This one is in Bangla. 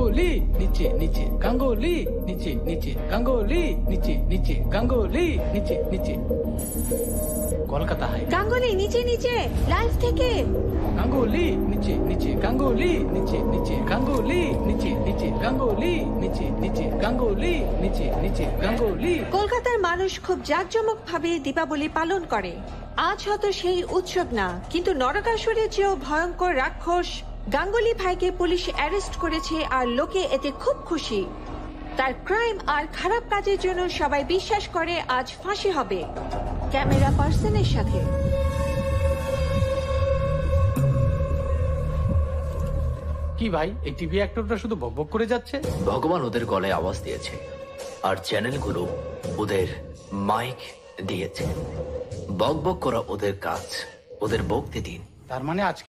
গাঙ্গুলি নিচে নিচে, গাঙ্গুলি নিচে নিচে, গাঙ্গুলি নিচে নিচে, গাঙ্গুলি নিচে নিচে। কলকাতা হাই। গাঙ্গুলি নিচে নিচে, লাইভ থেকে। গাঙ্গুলি নিচে নিচে, গাঙ্গুলি নিচে নিচে, গাঙ্গুলি নিচে নিচে, গাঙ্গুলি নিচে নিচে, গাঙ্গুলি নিচে নিচে, গাঙ্গুলি। কলকাতার মানুষ খুব জাঁকজমকভাবে দীপাবলি পালন করে। আজ হয়তো সেই উৎসব না, কিন্তু নরকাসুরের চেয়েও ভয়ঙ্কর রাক্ষস গাঙ্গুলি ভাইকে পুলিশ অ্যারেস্ট করেছে আর লোকে এতে খুব খুশি। তার ক্রাইম আর খারাপ কাজের জন্য সবাই বিশ্বাস করে আজ ফাঁসি হবে ক্যামেরা পার্সনের সাথে। কি ভাই, এই টিভি অ্যাক্টরটা শুধু বকবক করে যাচ্ছে? ভগবান ওদের গলায় আওয়াজ দিয়েছে আর চ্যানেলগুলো ওদের মাইক দিয়েছে। বকবক করা ওদের কাজ, ওদের বকতে দিন। তার মানে আজকে